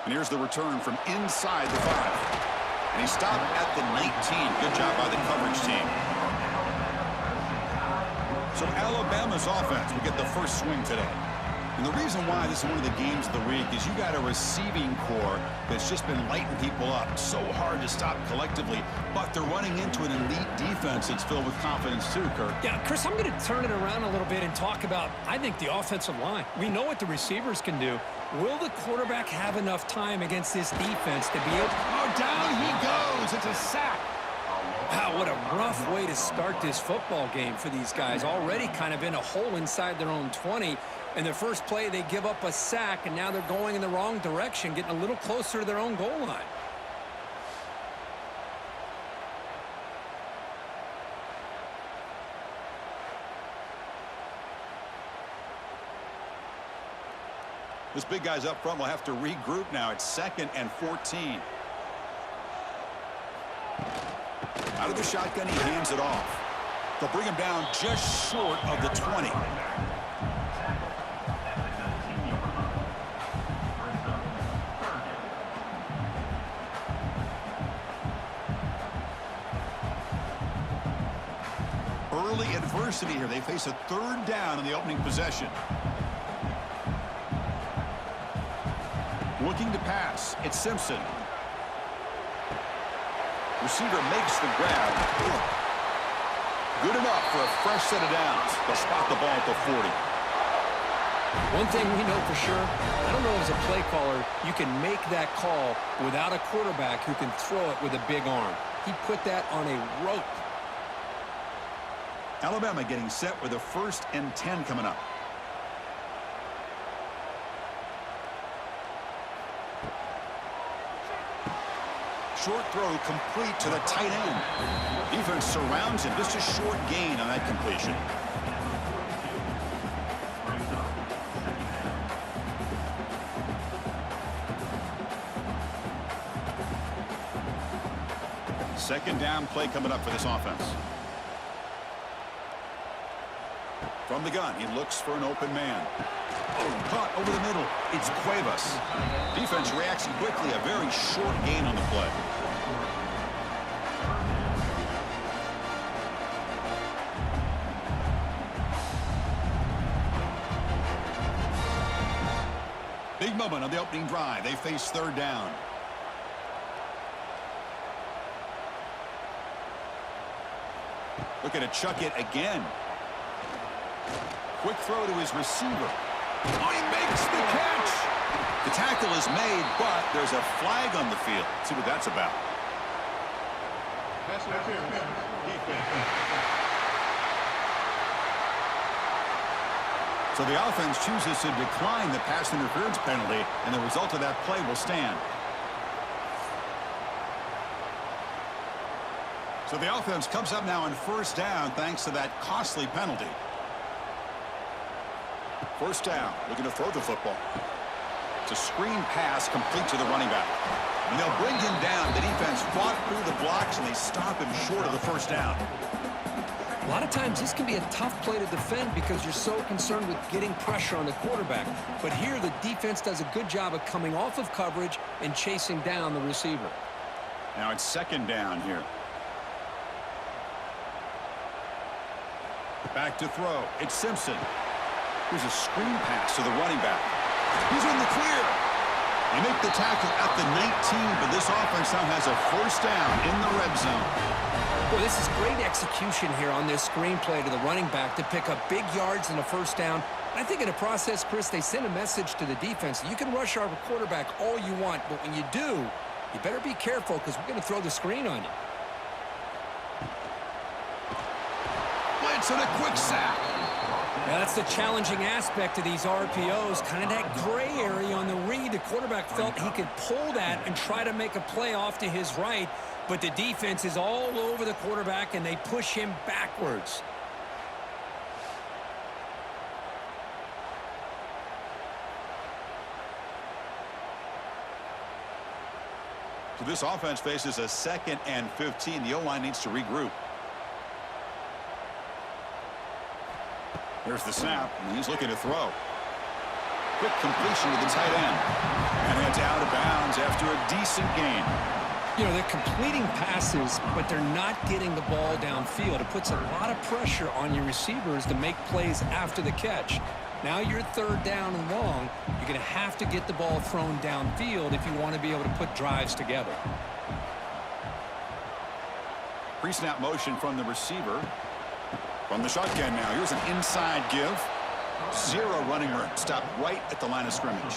And here's the return from inside the 5. And he stopped at the 19. Good job by the coverage team. So Alabama's offense will get the first swing today. And the reason why this is one of the games of the week is you got a receiving core that's just been lighting people up. So hard to stop collectively, but they're running into an elite defense that's filled with confidence too, Kirk. Yeah, Chris, I'm going to turn it around a little bit and talk about, I think, the offensive line. We know what the receivers can do. Will the quarterback have enough time against this defense to be able... Oh, down he goes. It's a sack. Wow, what a rough way to start this football game for these guys. Already kind of in a hole inside their own 20. And their first play, they give up a sack, and now they're going in the wrong direction, getting a little closer to their own goal line. This big guy's up front will have to regroup now. It's 2nd and 14. Out of the shotgun, he hands it off. They'll bring him down just short of the 20. Early adversity here. They face a 3rd down in the opening possession. Looking to pass. It's Simpson. Receiver makes the grab. Good enough for a fresh set of downs. They'll spot the ball at the 40. One thing we know for sure, I don't know as a play caller, you can make that call without a quarterback who can throw it with a big arm. He put that on a rope. Alabama getting set with a 1st and 10 coming up. Short throw complete to the tight end. Defense surrounds him. Just a short gain on that completion. Second down play coming up for this offense. From the gun, he looks for an open man. Caught over the middle. It's Cuevas. Defense reacts quickly. A very short gain on the play. Big moment on the opening drive. They face 3rd down. Looking to chuck it again. Quick throw to his receiver. Oh, he makes the catch. The tackle is made, but there's a flag on the field. Let's see what that's about. So the offense chooses to decline the pass interference penalty, and the result of that play will stand. So the offense comes up now on 1st down thanks to that costly penalty. 1st down, looking to throw the football. It's a screen pass complete to the running back. And they'll bring him down. The defense fought through the blocks, and they stop him short of the 1st down. A lot of times this can be a tough play to defend because you're so concerned with getting pressure on the quarterback. But here the defense does a good job of coming off of coverage and chasing down the receiver. Now it's 2nd down here. Back to throw. It's Simpson. Here's a screen pass to the running back. He's in the clear. They make the tackle at the 19, but this offense now has a 1st down in the red zone. Well, this is great execution here on this screen play to the running back to pick up big yards and a 1st down. I think in the process, Chris, they send a message to the defense. You can rush our quarterback all you want, but when you do, you better be careful because we're going to throw the screen on you. Blitz and a quick sack. Now, that's the challenging aspect of these RPOs, kind of that gray area on the read. The quarterback felt he could pull that and try to make a play off to his right, but the defense is all over the quarterback, and they push him backwards. So this offense faces a 2nd and 15. The O-line needs to regroup. Here's the snap, and he's looking to throw. Quick completion to the tight end. And it's out of bounds after a decent gain. You know, they're completing passes, but they're not getting the ball downfield. It puts a lot of pressure on your receivers to make plays after the catch. Now you're third down and long. You're going to have to get the ball thrown downfield if you want to be able to put drives together. Pre-snap motion from the receiver. From the shotgun now. Here's an inside give. Zero running room. Stopped right at the line of scrimmage.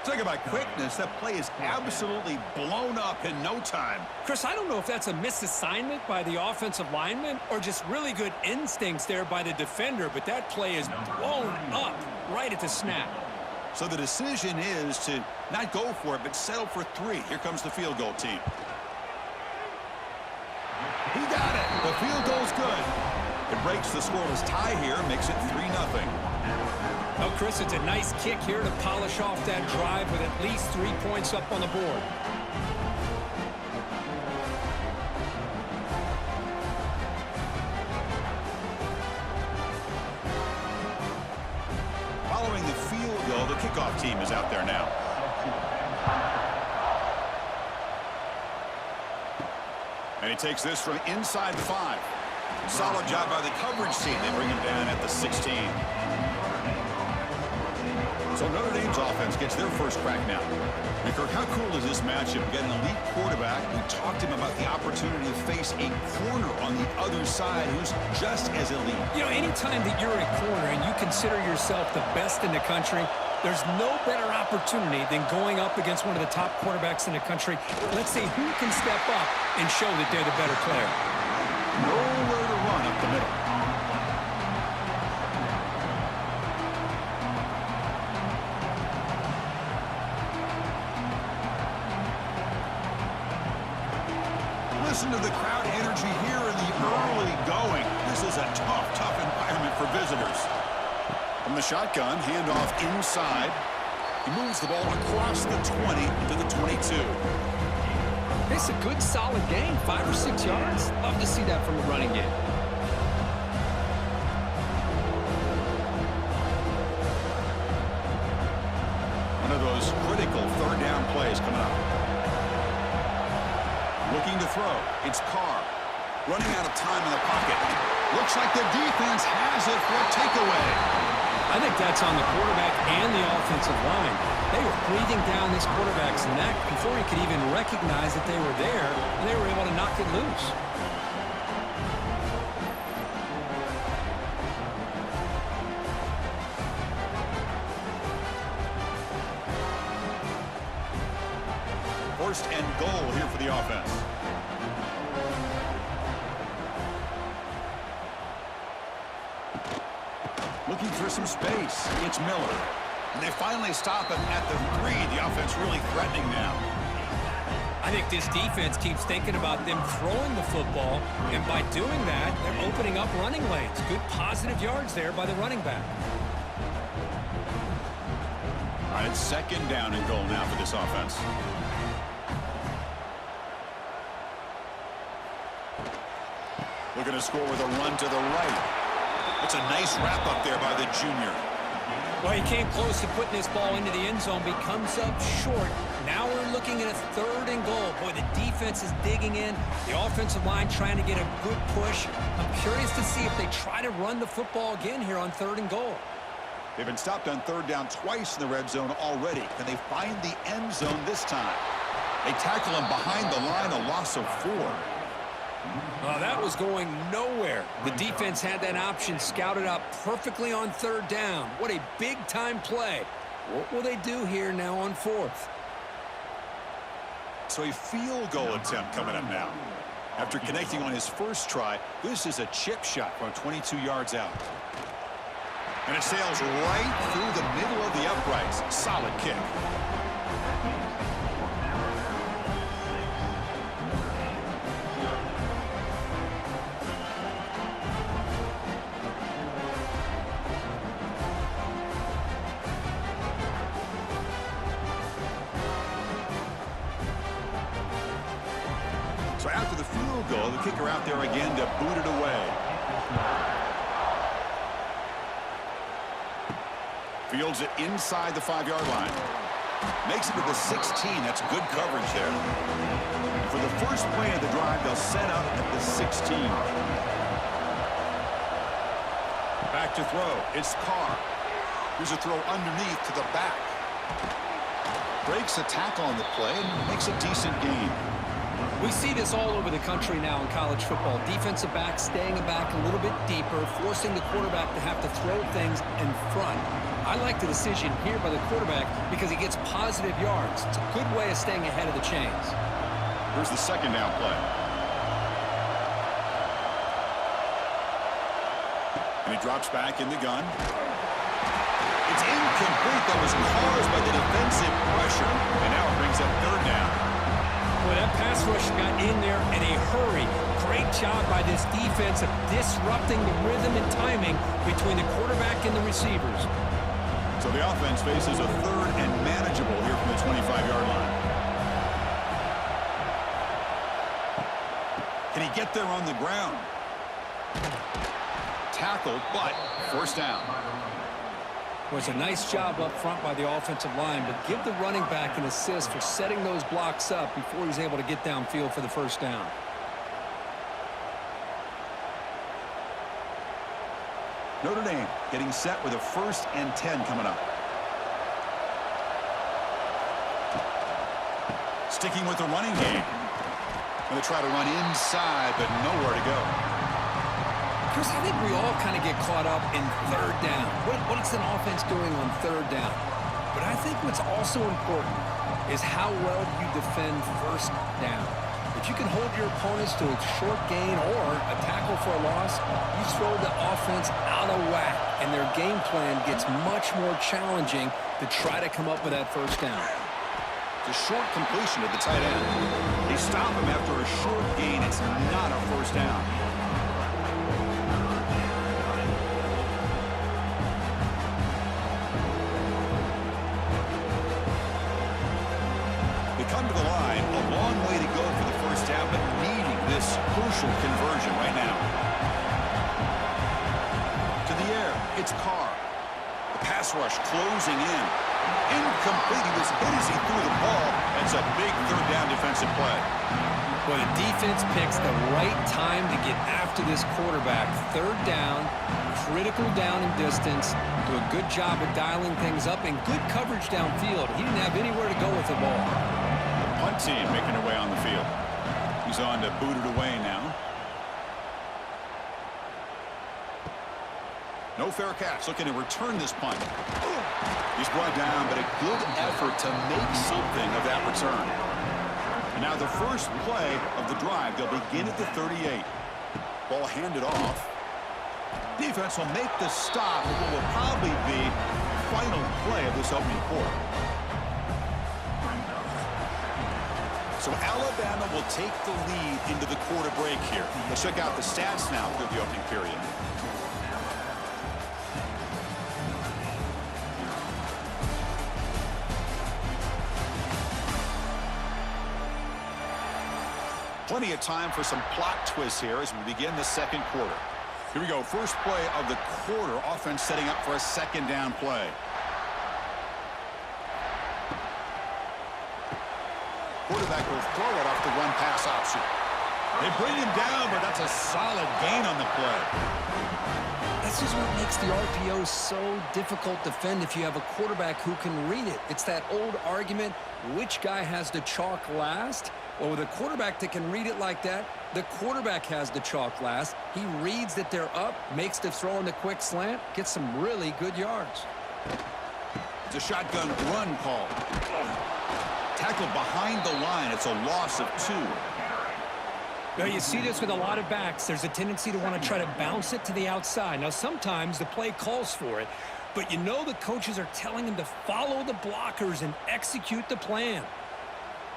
Talk about quickness. That play is absolutely blown up in no time. Chris, I don't know if that's a misassignment by the offensive lineman or just really good instincts there by the defender, but that play is blown up right at the snap. So the decision is to not go for it, but settle for 3. Here comes the field goal team. He got it. The field goal's good. It breaks the scoreless tie here, makes it 3-0. Oh, Chris, it's a nice kick here to polish off that drive with at least 3 points up on the board. Following the field goal, the kickoff team is out there now. And he takes this from inside 5. Solid job by the coverage team. They bring him down at the 16. So Notre Dame's offense gets their first crack now. Kirk, how cool is this matchup? We got an elite quarterback. We talked to him about the opportunity to face a corner on the other side who's just as elite. You know, anytime that you're a corner and you consider yourself the best in the country, there's no better opportunity than going up against one of the top quarterbacks in the country. Let's see who can step up and show that they're the better player. Nowhere to run up the middle. Listen to the crowd energy here in the early going. This is a tough environment for visitors. From the shotgun, handoff inside. He moves the ball across the 20 to the 22. It's a good, solid game, 5 or 6 yards. Love to see that from the running game. One of those critical third down plays coming up. Looking to throw. It's Carr. Running out of time in the pocket. Looks like the defense has it for a takeaway. I think that's on the quarterback and the offensive line. They were breathing down this quarterback's neck before he could even recognize that they were there, and they were able to knock it loose. First and goal here for the offense. Looking for some space. It's Miller. And they finally stop him at the 3. The offense really threatening now. I think this defense keeps thinking about them throwing the football, and by doing that, they're opening up running lanes. Good positive yards there by the running back. All right, it's second down and goal now for this offense. Looking to score with a run to the right. It's a nice wrap up there by the junior. Well, he came close to putting this ball into the end zone, but he comes up short. Now we're looking at a third and goal. Boy, the defense is digging in. The offensive line trying to get a good push. I'm curious to see if they try to run the football again here on third and goal. They've been stopped on third down twice in the red zone already. Can they find the end zone this time? They tackle him behind the line, a loss of 4. Well, that was going nowhere. The defense had that option scouted up perfectly on third down. What a big-time play. What will they do here now on 4th? So a field goal attempt coming up now. After connecting on his first try, this is a chip shot from 22 yards out. And it sails right through the middle of the uprights. Solid kick. So after the field goal, the kicker out there again to boot it away. Fields it inside the 5-yard line. Makes it to the 16. That's good coverage there. And for the first play of the drive, they'll set up at the 16. Back to throw. It's Carr. Here's a throw underneath to the back. Breaks a tackle on the play and makes a decent gain. We see this all over the country now in college football. Defensive backs staying back a little bit deeper, forcing the quarterback to have to throw things in front. I like the decision here by the quarterback because he gets positive yards. It's a good way of staying ahead of the chains. Here's the second down play. And he drops back in the gun. It's incomplete. That was caused by the defensive pressure. And now it brings up third down. Well, that pass rush got in there in a hurry. Great job by this defense of disrupting the rhythm and timing between the quarterback and the receivers. So the offense faces a third and manageable here from the 25-yard line. Can he get there on the ground? Tackled, but first down. Was a nice job up front by the offensive line, but give the running back an assist for setting those blocks up before he's able to get downfield for the first down. Notre Dame getting set with a 1st and 10 coming up. Sticking with the running game. Going to try to run inside, but nowhere to go. Chris, I think we all kind of get caught up in third down. What is an offense doing on third down? But I think what's also important is how well you defend first down. If you can hold your opponents to a short gain or a tackle for a loss, you throw the offense out of whack, and their game plan gets much more challenging to try to come up with that first down. The short completion to the tight end. They stop him after a short gain. It's not a first down. Come to the line, a long way to go for the first down, but needing this crucial conversion right now. To the air, it's Carr. The pass rush closing in. Incomplete. He was hit as he threw the ball. That's a big third down defensive play. Well, the defense picks the right time to get after this quarterback. Third down, critical down and distance. Do a good job of dialing things up and good coverage downfield. He didn't have anywhere to go with the ball. Punt team making their way on the field. He's on to boot it away now. No fair catch. Looking to return this punt. He's brought down, but a good effort to make something of that return. And now the first play of the drive. They'll begin at the 38. Ball handed off. Defense will make the stop at what will probably be the final play of this opening quarter. So Alabama will take the lead into the quarter break here. Let's check out the stats now through the opening period. Plenty of time for some plot twists here as we begin the second quarter. Here we go. First play of the quarter. Offense setting up for a second down play. Quarterback will throw it off the run-pass option. They bring him down, but that's a solid gain on the play. This is what makes the RPO so difficult to defend if you have a quarterback who can read it. It's that old argument, which guy has the chalk last? Well, with a quarterback that can read it like that, the quarterback has the chalk last. He reads that they're up, makes the throw in the quick slant, gets some really good yards. It's a shotgun run call. Tackled behind the line. It's a loss of 2. Now, you see this with a lot of backs. There's a tendency to want to try to bounce it to the outside. Now, sometimes the play calls for it, but you know the coaches are telling them to follow the blockers and execute the plan.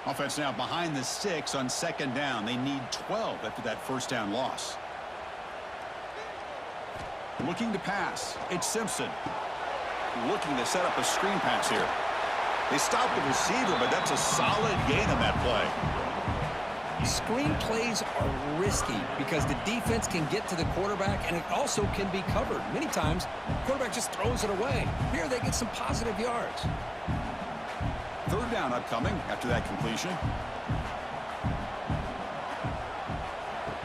Offense now behind the 6 on second down. They need 12 after that first down loss. Looking to pass. It's Simpson. Looking to set up a screen pass here. They stopped the receiver, but that's a solid gain on that play. Screen plays are risky because the defense can get to the quarterback, and it also can be covered. Many times, the quarterback just throws it away. Here they get some positive yards. Third down upcoming after that completion.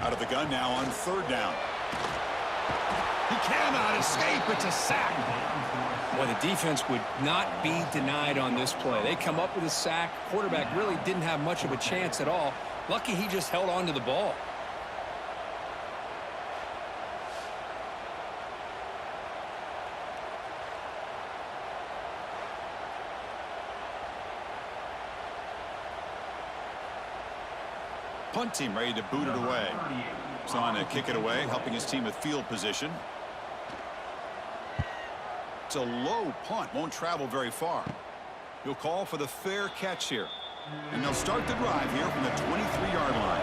Out of the gun now on third down. He cannot escape. It's a sack. Well, the defense would not be denied on this play. They come up with a sack. Quarterback really didn't have much of a chance at all. Lucky he just held on to the ball. Punt team ready to boot it away. He's on to kick it away, helping his team with field position. It's a low punt, won't travel very far. He'll call for the fair catch here. And they'll start the drive here from the 23-yard line.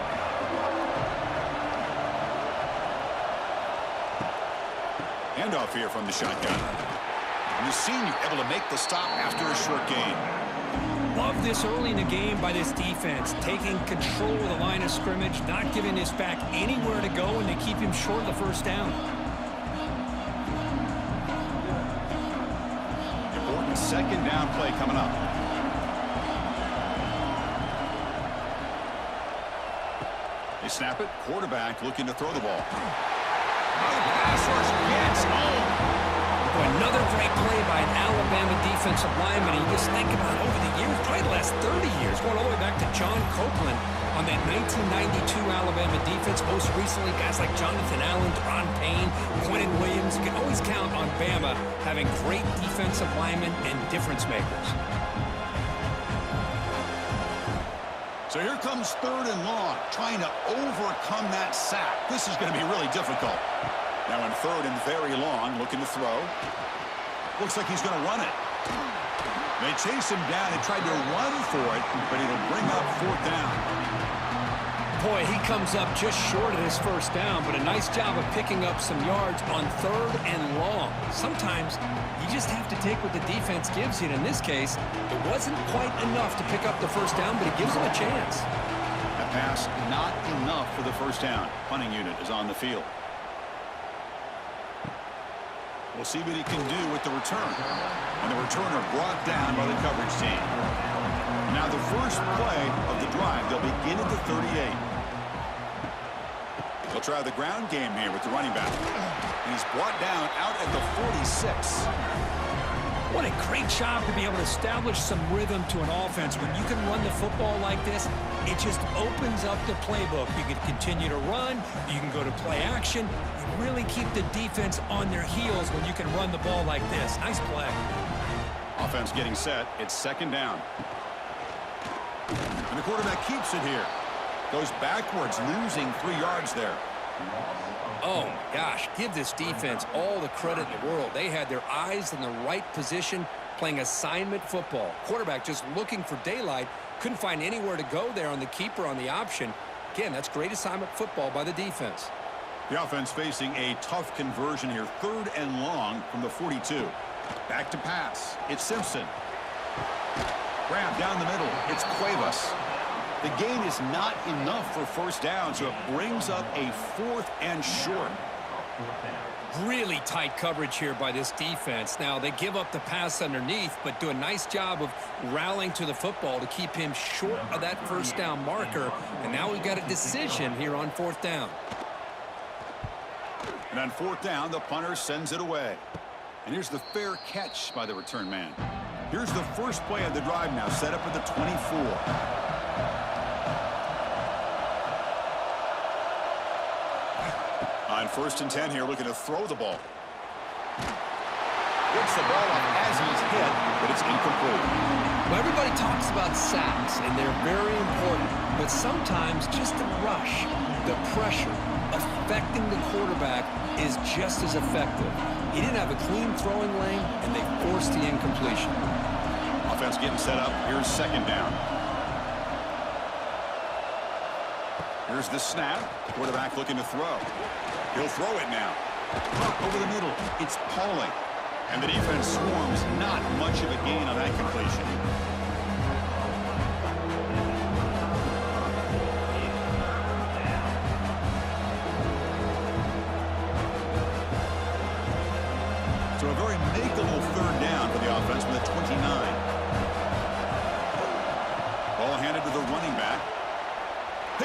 Handoff here from the shotgun. And the senior able to make the stop after a short gain. Love this early in the game by this defense, taking control of the line of scrimmage, not giving this back anywhere to go, and they keep him short of the first down. Important second down play coming up. They snap it. Quarterback looking to throw the ball. Pass rush gets home. Another great play by an Alabama defensive lineman. And you just think about over the years, probably the last 30 years, going all the way back to John Copeland on that 1992 Alabama defense. Most recently, guys like Jonathan Allen, Ron Payne, Quentin Williams. You can always count on Bama having great defensive linemen and difference makers. So here comes third and long, trying to overcome that sack. This is going to be really difficult. Now in third and very long, looking to throw. Looks like he's going to run it. They chase him down and tried to run for it, but it'll bring up fourth down. Boy, he comes up just short of his first down, but a nice job of picking up some yards on third and long. Sometimes you just have to take what the defense gives you, and in this case, it wasn't quite enough to pick up the first down, but it gives him a chance. That pass, not enough for the first down. Punting unit is on the field. We'll see what he can do with the return. And the returner brought down by the coverage team. Now the first play of the drive, they'll begin at the 38. They'll try the ground game here with the running back. And he's brought down out at the 46. What a great job to be able to establish some rhythm to an offense. When you can run the football like this, it just opens up the playbook. You can continue to run. You can go to play action. You really keep the defense on their heels when you can run the ball like this. Nice play. Offense getting set. It's second down. And the quarterback keeps it here. Goes backwards, losing 3 yards there. Oh, my gosh, give this defense all the credit in the world. They had their eyes in the right position, playing assignment football. Quarterback just looking for daylight. Couldn't find anywhere to go there on the keeper on the option. Again, that's great assignment football by the defense. The offense facing a tough conversion here. Third and long from the 42. Back to pass. It's Simpson. Grab down the middle. It's Cuevas. The gain is not enough for first down, so it brings up a fourth and short. Really tight coverage here by this defense. Now, they give up the pass underneath, but do a nice job of rallying to the football to keep him short of that first down marker. And now we've got a decision here on fourth down. And on fourth down, the punter sends it away. And here's the fair catch by the return man. Here's the first play of the drive now, set up at the 24. On first and 10 here, looking to throw the ball. Gets the ball off as he's hit, but it's incomplete. Well, everybody talks about sacks, and they're very important. But sometimes just the rush, the pressure, affecting the quarterback is just as effective. He didn't have a clean throwing lane, and they forced the incompletion. Offense getting set up. Here's second down. Here's the snap. Quarterback looking to throw. He'll throw it now. Up over the middle. It's Pauling. And the defense swarms. Not much of a gain on that completion.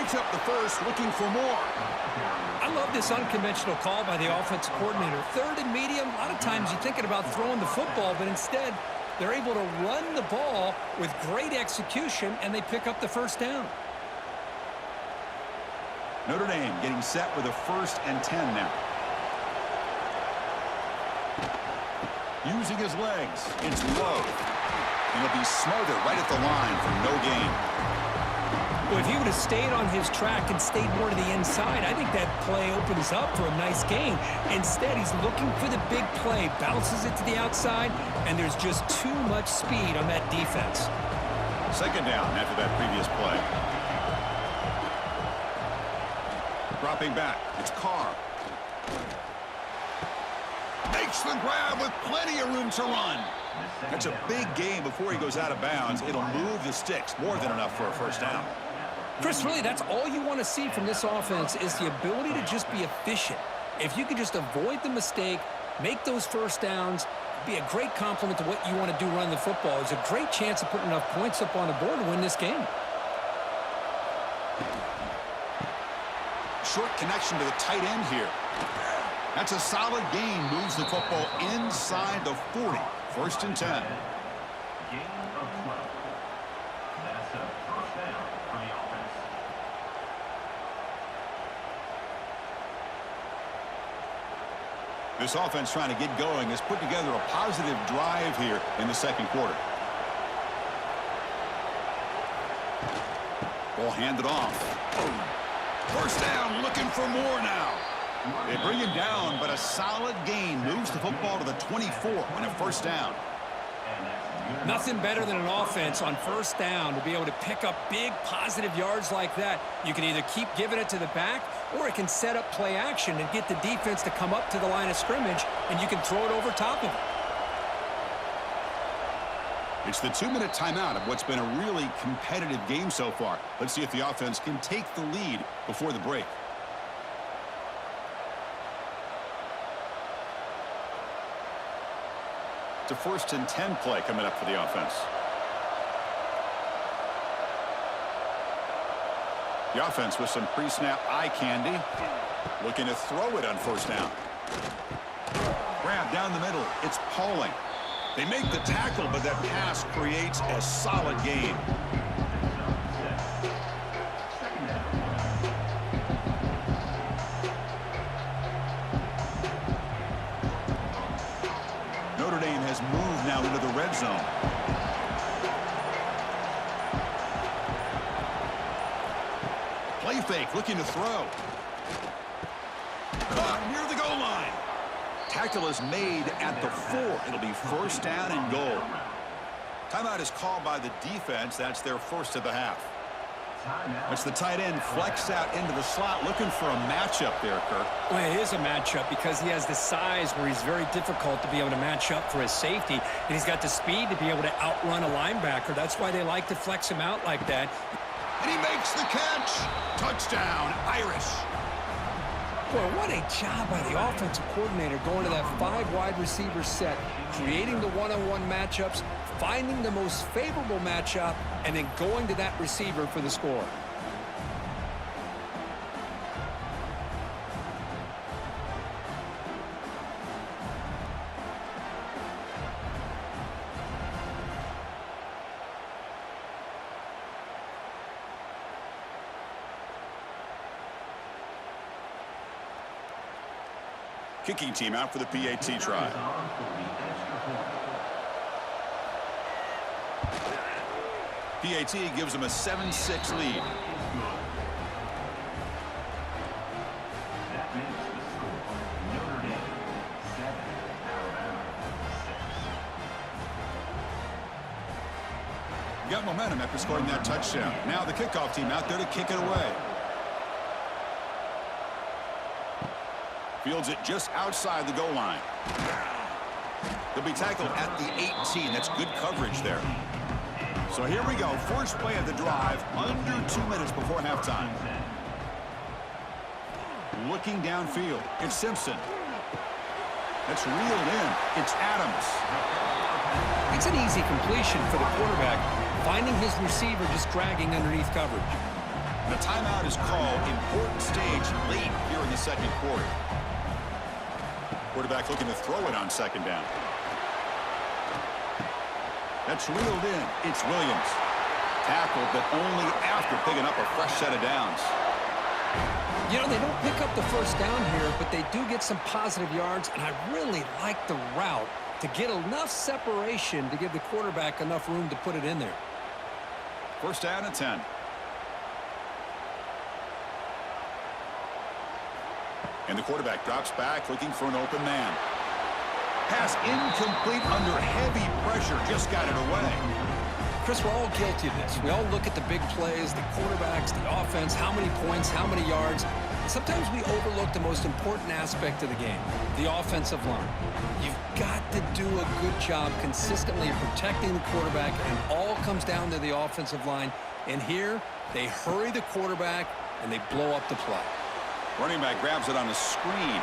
picks up the first, looking for more. I love this unconventional call by the offensive coordinator. Third and medium, a lot of times you're thinking about throwing the football, but instead they're able to run the ball with great execution, and they pick up the first down. Notre Dame getting set with a 1st and 10 now. Using his legs, it's low. And he'll be smothered right at the line for no gain. Well, if he would have stayed on his track and stayed more to the inside, I think that play opens up for a nice gain. Instead, he's looking for the big play, bounces it to the outside, and there's just too much speed on that defense. 2nd down after that previous play. Dropping back, it's Carr. Makes the grab with plenty of room to run. That's a big gain before he goes out of bounds. It'll move the sticks, more than enough for a 1st down. Chris, really, that's all you want to see from this offense is the ability to just be efficient. If you can just avoid the mistake, make those 1st downs, be a great compliment to what you want to do running the football. It's a great chance of putting enough points up on the board to win this game. Short connection to the tight end here. That's a solid gain. Moves the football inside the 40. 1st and 10. Gain of 12. That's a 1st down for the offense. This offense trying to get going has put together a positive drive here in the 2nd quarter. Ball handed off. 1st down, looking for more now. They bring him down, but a solid gain moves the football to the 24 and a 1st down. Nothing better than an offense on 1st down to be able to pick up big positive yards like that. You can either keep giving it to the back, or it can set up play action and get the defense to come up to the line of scrimmage, and you can throw it over top of it. It's the 2-minute timeout of what's been a really competitive game so far. Let's see if the offense can take the lead before the break. It's a 1st and 10 play coming up for the offense. The offense with some pre-snap eye candy. Looking to throw it on 1st down. Grab down the middle. It's Pauling. They make the tackle, but that pass creates a solid gain. Notre Dame has moved now into the red zone. Play fake, looking to throw. Caught near the goal line. Tackle is made at the 4. It'll be 1st down and goal. Timeout is called by the defense. That's their 1st of the half. It's the tight end flex out into the slot, looking for a matchup there, Kirk. Well, it is a matchup because he has the size where he's very difficult to be able to match up for his safety, and he's got the speed to be able to outrun a linebacker. That's why they like to flex him out like that. And he makes the catch. Touchdown, Irish. Boy, what a job by the offensive coordinator going to that 5 wide receiver set, creating the one-on-one matchups, finding the most favorable matchup, and then going to that receiver for the score. Kicking team out for the PAT try. PAT gives them a 7-6 lead. That makes the score Notre Dame 7, Alabama 6. Got momentum after scoring that touchdown. Now the kickoff team out there to kick it away. Fields it just outside the goal line. They'll be tackled at the 18. That's good coverage there. So here we go. First play of the drive, under 2 minutes before halftime. Looking downfield. It's Simpson. That's reeled in. It's Adams. It's an easy completion for the quarterback, finding his receiver just dragging underneath coverage. The timeout is called. Important stage late here in the second quarter. Quarterback looking to throw it on second down. That's reeled in. It's Williams. Tackled, but only after picking up a fresh set of downs. You know, they don't pick up the first down here, but they do get some positive yards, and I really like the route to get enough separation to give the quarterback enough room to put it in there. First down and 10. And the quarterback drops back looking for an open man. Pass incomplete under heavy pressure. Just got it away. Chris, we're all guilty of this. We all look at the big plays, the quarterbacks, the offense, how many points, how many yards. And sometimes we overlook the most important aspect of the game, the offensive line. You've got to do a good job consistently of protecting the quarterback, and all comes down to the offensive line. And here, they hurry the quarterback, and they blow up the play. Running back grabs it on the screen.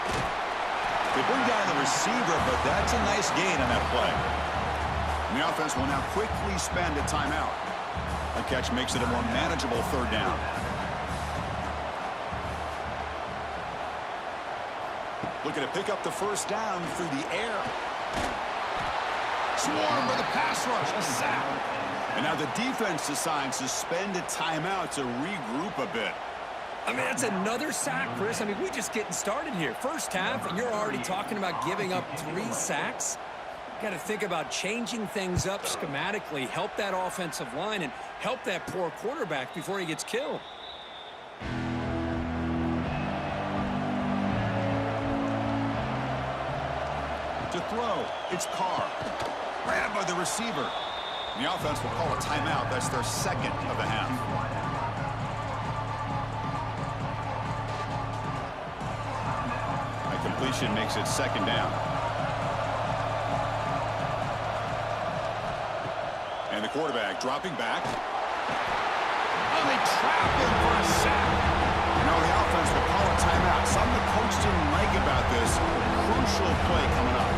They bring down the receiver, but that's a nice gain on that play. And the offense will now quickly spend a timeout. A catch makes it a more manageable third down. Looking to pick up the first down through the air. Swarmed by the pass rush. A sack. And now the defense decides to spend a timeout to regroup a bit. I mean, that's another sack, Chris. I mean, we're just getting started here. First half, and you're already talking about giving up 3 sacks. Got to think about changing things up schematically, help that offensive line, and help that poor quarterback before he gets killed. To throw, it's Carr. Grabbed by the receiver. The offense will call a timeout. That's their second of the half. Completion makes it second down. And the quarterback dropping back. Oh, they trap him for a sack. Now the offense will call a timeout. Something the coach didn't like about this. Crucial play coming up.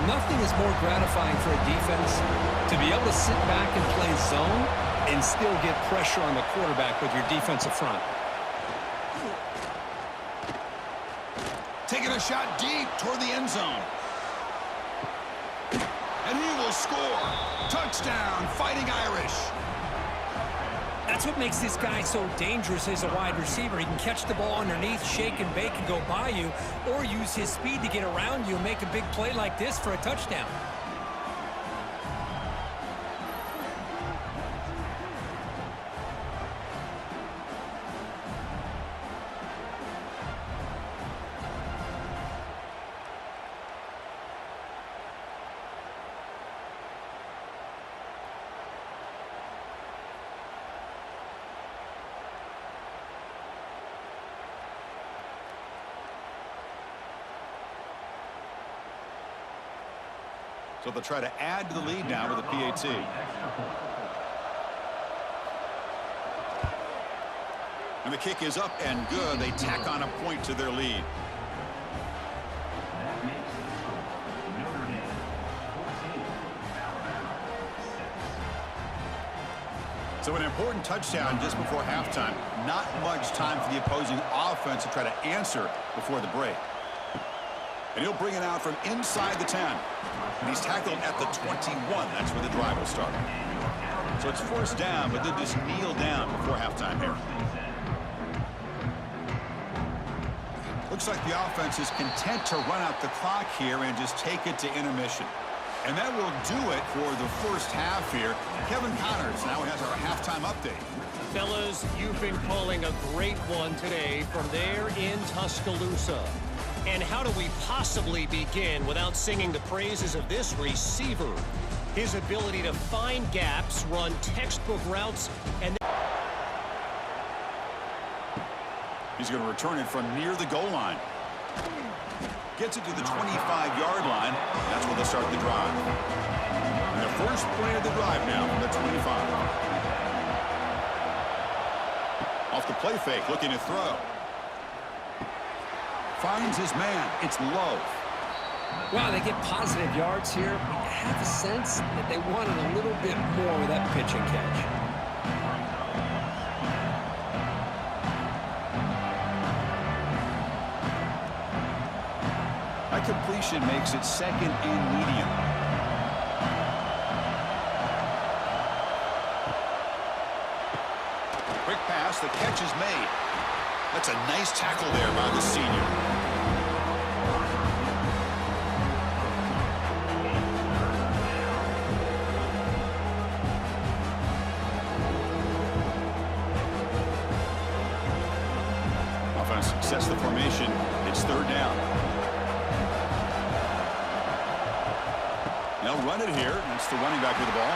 Nothing is more gratifying for a defense to be able to sit back and play zone and still get pressure on the quarterback with your defensive front. Taking a shot deep toward the end zone. And he will score. Touchdown, Fighting Irish. That's what makes this guy so dangerous as a wide receiver. He can catch the ball underneath, shake and bake, and go by you, or use his speed to get around you and make a big play like this for a touchdown. So they'll try to add to the lead now with a PAT. And the kick is up and good. They tack on a point to their lead. So an important touchdown just before halftime. Not much time for the opposing offense to try to answer before the break. And he'll bring it out from inside the 10. And he's tackled at the 21. That's where the drive will start. So it's first down, but they'll just kneel down before halftime here. Looks like the offense is content to run out the clock here and just take it to intermission. And that will do it for the first half here. Kevin Connors now has our halftime update. Fellas, you've been calling a great one today from there in Tuscaloosa. And how do we possibly begin without singing the praises of this receiver? His ability to find gaps, run textbook routes, and he's going to return it from near the goal line. Gets it to the 25-yard line. That's where they'll start the drive. And the first play of the drive now from the 25. Off the play fake, looking to throw. Finds his man. It's low. Wow, they get positive yards here. I have a sense that they wanted a little bit more with that pitch and catch. completion makes it 2nd and medium. Quick pass, the catch is made. That's a nice tackle there by the senior. Sets the formation. It's 3rd down. They'll run it here. That's the running back with the ball.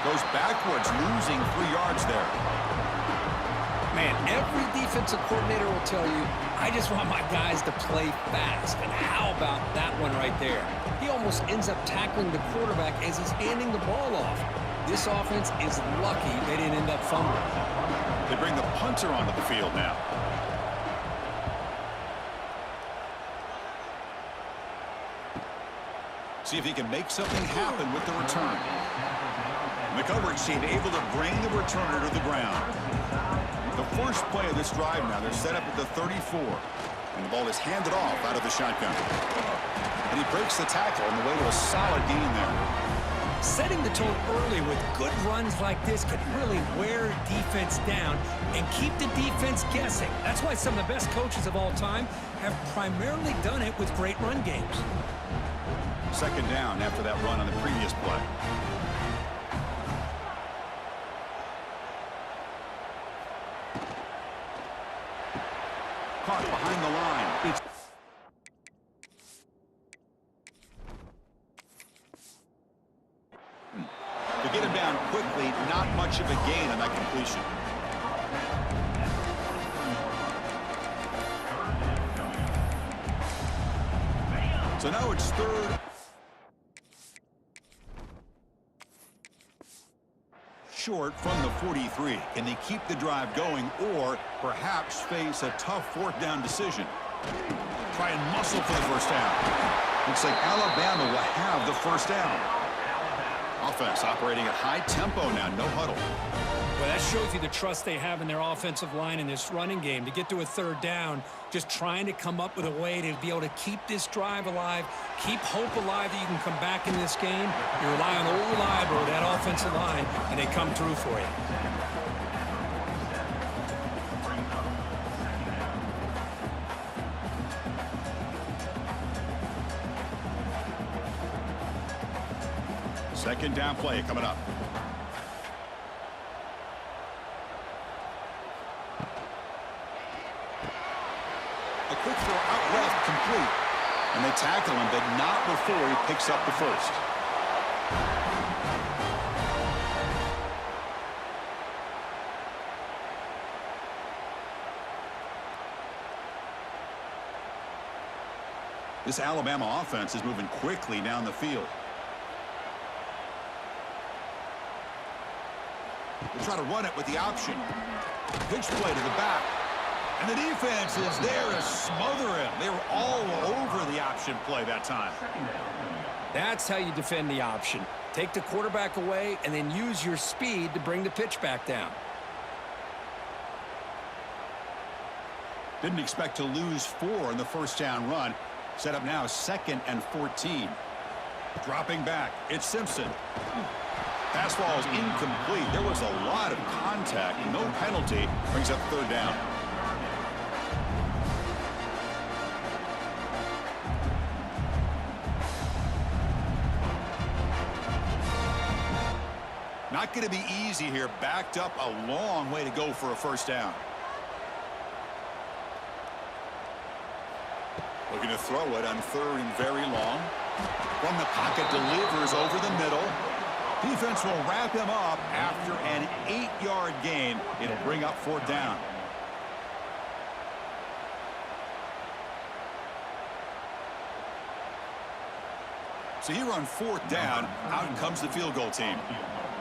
Goes backwards, losing 3 yards there. Man, every defensive coordinator will tell you, I just want my guys to play fast. And how about that one right there? He almost ends up tackling the quarterback as he's handing the ball off. This offense is lucky they didn't end up fumbling. They bring the punter onto the field now. See if he can make something happen with the return. The coverage team able to bring the returner to the ground. The first play of this drive now, they're set up at the 34. And the ball is handed off out of the shotgun. And he breaks the tackle on the way to a solid gain there. Setting the tone early with good runs like this can really wear defense down and keep the defense guessing. That's why some of the best coaches of all time have primarily done it with great run games. 2nd down after that run on the previous play. Caught behind the line. To get him down quickly, not much of a gain on that completion. So now it's 3rd. Short from the 43. Can they keep the drive going or perhaps face a tough 4th down decision? Try and muscle for the 1st down. Looks like Alabama will have the 1st down. Offense operating at high tempo now, no huddle. Well, that shows you the trust they have in their offensive line in this running game. To get to a 3rd down, just trying to come up with a way to be able to keep this drive alive, keep hope alive that you can come back in this game. You rely on old reliable, that offensive line, and they come through for you. Second down play coming up. A quick throw out left, complete. And they tackle him, but not before he picks up the 1st. This Alabama offense is moving quickly down the field. They try to run it with the option. Pitch play to the back. And the defense is there to smother him. They were all over the option play that time. That's how you defend the option. Take the quarterback away and then use your speed to bring the pitch back down. Didn't expect to lose 4 in the 1st down run. Set up now 2nd and 14. Dropping back, it's Simpson. Pass ball is incomplete. There was a lot of contact. No penalty. Brings up 3rd down. Not going to be easy here. Backed up a long way to go for a 1st down. Looking to throw it on 3rd and very long. From the pocket, delivers over the middle. Defense will wrap him up after an 8-yard gain. It'll bring up 4th down. So here on 4th down, out comes the field goal team.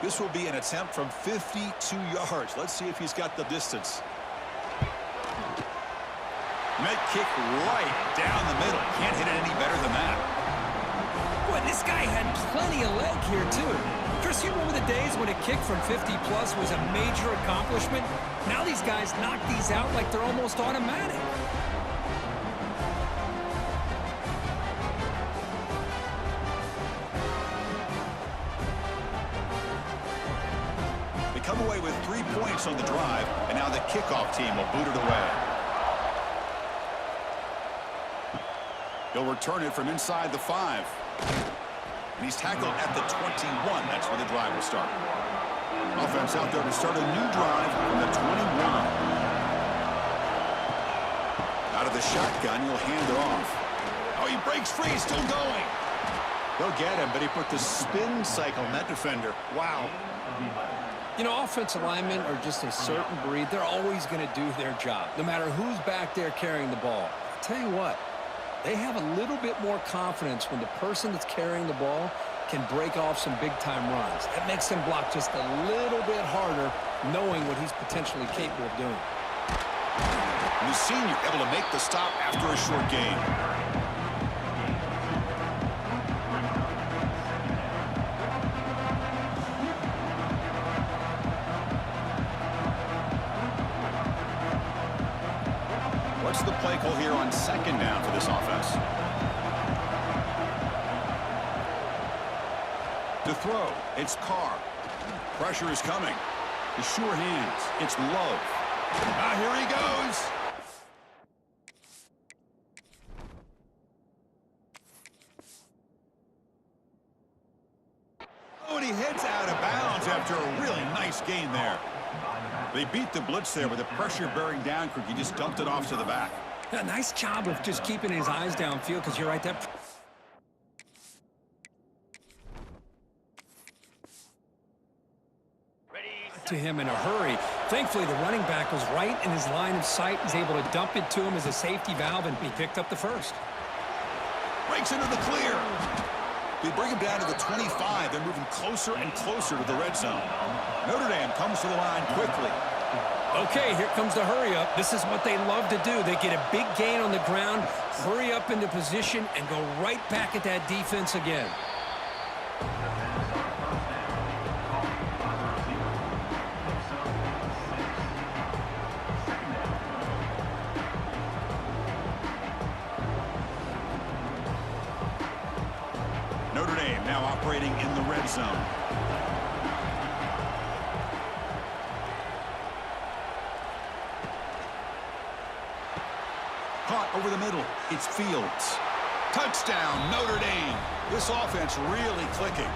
This will be an attempt from 52 yards. Let's see if he's got the distance. Med kick right down the middle. Can't hit it any better than that. Boy, this guy had plenty of leg here, too. Chris, you remember the days when a kick from 50-plus was a major accomplishment? Now these guys knock these out like they're almost automatic. come away with 3 points on the drive, and now the kickoff team will boot it away. He'll return it from inside the 5. And he's tackled at the 21. That's where the drive will start. Offense out there to start a new drive from the 21. Out of the shotgun, he'll hand it off. Oh, he breaks free, still going. They'll get him, but he put the spin cycle on that defender. Wow. You know, offensive linemen are just a certain breed. They're always going to do their job, no matter who's back there carrying the ball. I'll tell you what, they have a little bit more confidence when the person that's carrying the ball can break off some big-time runs. That makes him block just a little bit harder, knowing what he's potentially capable of doing. And the senior able to make the stop after a short gain. What's the play call here on second down for this offense? To throw, it's Carr. Pressure is coming. The sure hands, it's Love. Ah, here he goes. Oh, and he heads out of bounds after a really nice gain there. They beat the blitz there with the pressure bearing down. He just dumped it off to the back. A nice job of just keeping his eyes downfield, because you're right, that to him in a hurry. Thankfully, the running back was right in his line of sight. He's able to dump it to him as a safety valve, and he picked up the first. Breaks into the clear. They bring him down to the 25. They're moving closer and closer to the red zone. Notre Dame comes to the line quickly. Okay, here comes the hurry up. This is what they love to do. They get a big gain on the ground, hurry up into position, and go right back at that defense again. Notre Dame now operating in the red zone. Caught over the middle. It's Fields. Touchdown, Notre Dame. This offense really clicking.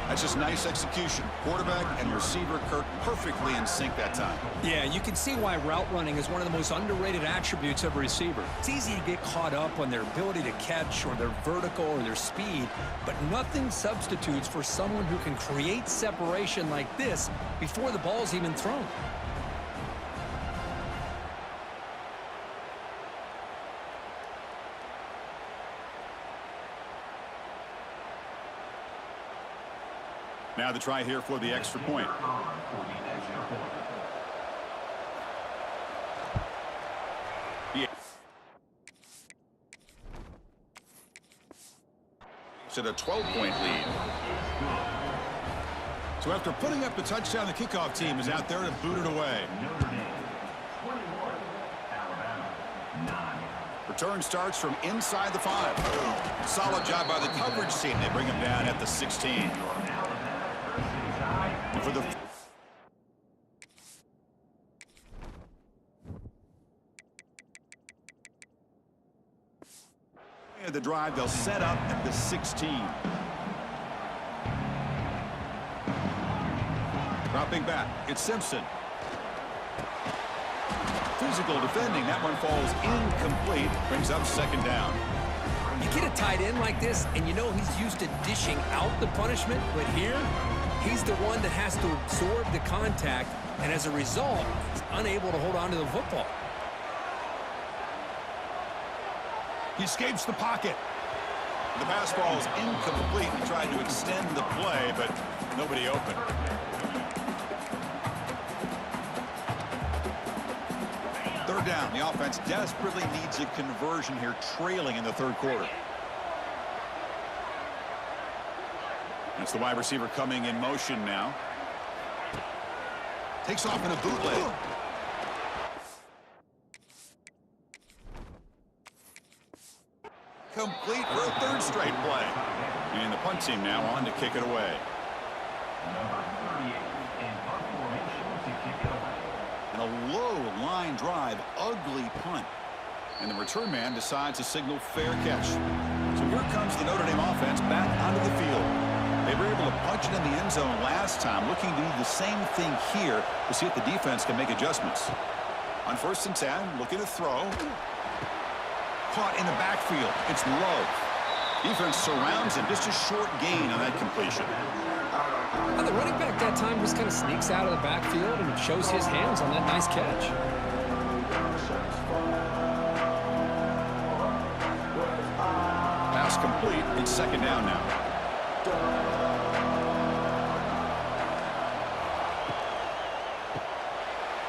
That's just nice execution. Quarterback and receiver Kirk perfectly in sync that time. Yeah, you can see why route running is one of the most underrated attributes of a receiver. It's easy to get caught up on their ability to catch or their vertical or their speed, but nothing substitutes for someone who can create separation like this before the ball's even thrown. Now the try here for the extra point. It's at a 12-point lead. So after putting up the touchdown, the kickoff team is out there to boot it away. Return starts from inside the 5. Solid job by the coverage team. They bring him down at the 16. For the drive, they'll set up at the 16. Dropping back, it's Simpson. Physical defending, that one falls incomplete, brings up second down. You get a tight end like this, and you know he's used to dishing out the punishment, but here, he's the one that has to absorb the contact, and as a result, he's unable to hold on to the football. He escapes the pocket. The pass ball is incomplete. He tried to extend the play, but nobody open. Third down. The offense desperately needs a conversion here, trailing in the third quarter. That's the wide receiver coming in motion now. Takes off in a bootleg. Complete for a third straight play. And the punt team now on to kick it away. in punt formation to kick it away. And a low line drive, ugly punt. And the return man decides to signal fair catch. So here comes the Notre Dame offense back onto the field. They were able to punch it in the end zone last time, looking to do the same thing here to see if the defense can make adjustments. On 1st and 10, looking to throw. Caught in the backfield. It's low. Defense surrounds him. Just a short gain on that completion. Now, the running back that time just kind of sneaks out of the backfield and shows his hands on that nice catch. Pass complete. It's 2nd down now.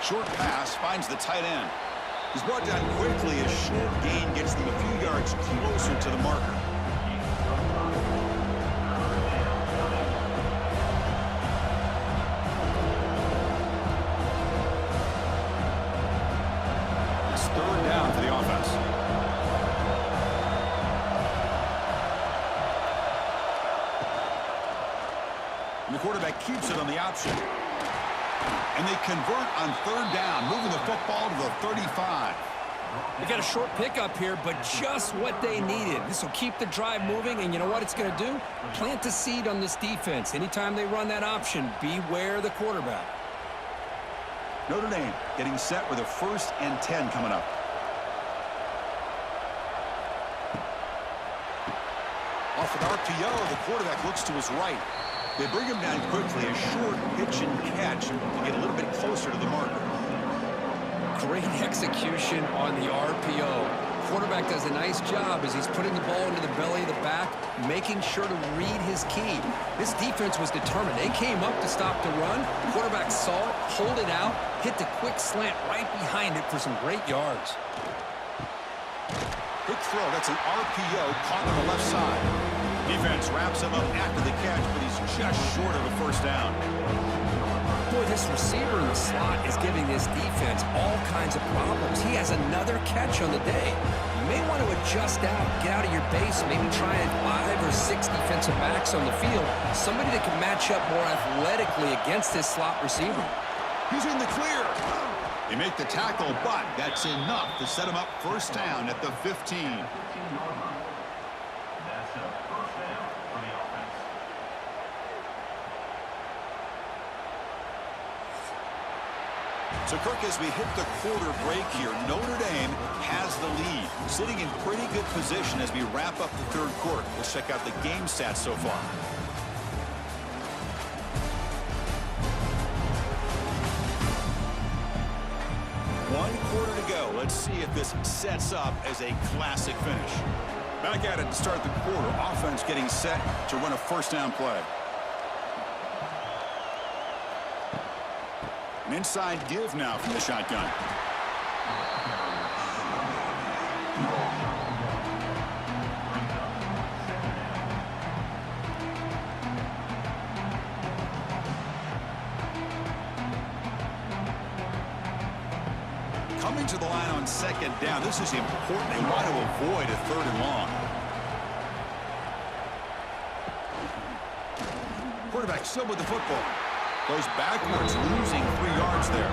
Short pass finds the tight end. He's brought down quickly. A short gain gets them a few yards closer to the marker. It's 3rd down for the offense. And the quarterback keeps it on the option. And they convert on 3rd down, moving the football to the 35. They got a short pickup here, but just what they needed. This will keep the drive moving, and you know what it's going to do? Plant a seed on this defense. Anytime they run that option, beware the quarterback. Notre Dame getting set with a 1st and 10 coming up. Off an RPO, the quarterback looks to his right. They bring him down quickly, a short pitch and catch to get a little bit closer to the marker. Great execution on the RPO. Quarterback does a nice job as he's putting the ball into the belly of the back, making sure to read his key. This defense was determined. They came up to stop the run. Quarterback saw it, pulled it out, hit the quick slant right behind it for some great yards. Quick throw. That's an RPO caught on the left side. Defense wraps him up after the catch, but he's just short of a 1st down. Boy, this receiver in the slot is giving this defense all kinds of problems. He has another catch on the day. You may want to adjust out, get out of your base, maybe try 5 or 6 defensive backs on the field. Somebody that can match up more athletically against this slot receiver. He's in the clear. They make the tackle, but that's enough to set him up 1st down at the 15. That's a 1st down for the offense. So, Kirk, as we hit the quarter break here, Notre Dame has the lead, sitting in pretty good position as we wrap up the 3rd quarter. Let's check out the game stats so far. One quarter to go. Let's see if this sets up as a classic finish. Back at it to start the quarter. Offense getting set to run a 1st down play. An inside give now from the shotgun. Coming to the line on 2nd down. This is important. They want to avoid a 3rd and long. Quarterback still with the football. Goes backwards, losing 3 yards there.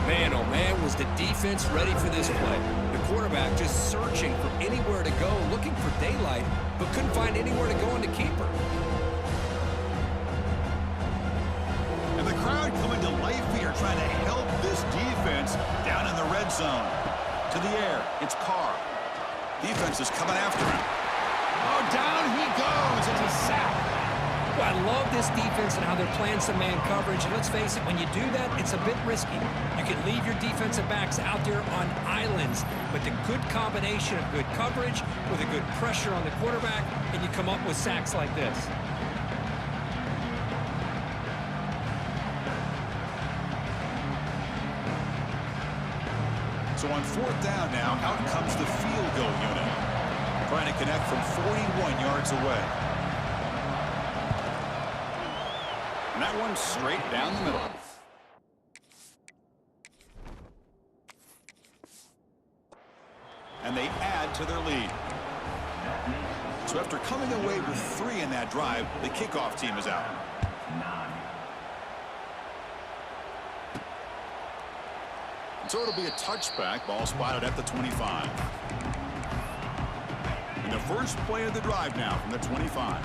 Man, oh man, was the defense ready for this play. The quarterback just searching for anywhere to go, looking for daylight, but couldn't find anywhere to go on the keeper. And the crowd coming to life here, trying to help this defense down in the red zone. To the air, it's Carr. Defense is coming after him. Oh, down he goes. It's a sack. Well, I love this defense and how they're playing some man coverage. And let's face it, when you do that, it's a bit risky. You can leave your defensive backs out there on islands, but the good combination of good coverage with a good pressure on the quarterback, and you come up with sacks like this. So on 4th down now, out comes the field goal unit. Trying to connect from 41 yards away. And that one's straight down the middle. And they add to their lead. So after coming away with 3 in that drive, the kickoff team is out. So it'll be a touchback. Ball spotted at the 25. And the first play of the drive now from the 25.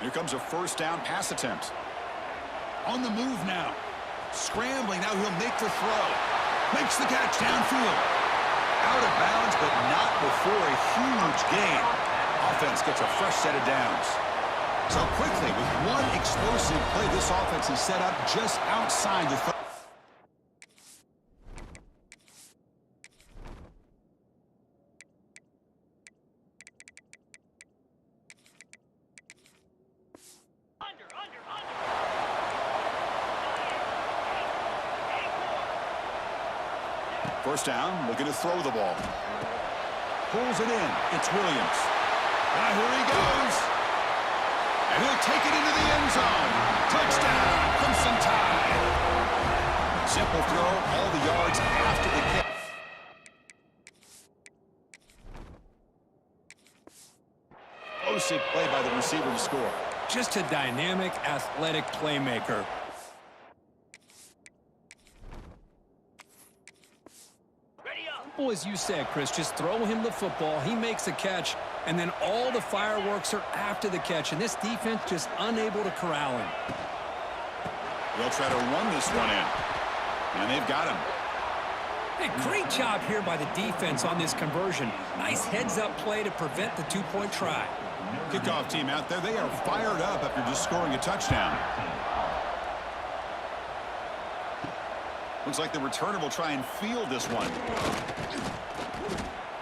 Here comes a first down pass attempt. On the move now. Scrambling. Now he'll make the throw. Makes the catch downfield. Out of bounds, but not before a huge gain. Offense gets a fresh set of downs. So quickly, with one explosive play, this offense is set up just outside the 30. First down, looking to throw the ball. Pulls it in. It's Williams. Now here he goes. And he'll take it into the end zone. Touchdown, Crimson Tide. Simple throw, all the yards after the kick. Explosive play by the receiver to score. Just a dynamic, athletic playmaker. As you said, Chris, just throw him the football. He makes a catch, and then all the fireworks are after the catch, and this defense just unable to corral him. They'll try to run this one in, and they've got him. Hey, great job here by the defense on this conversion. Nice heads-up play to prevent the two-point try. Kickoff team out there, they are fired up after just scoring a touchdown. Looks like the returner will try and field this one.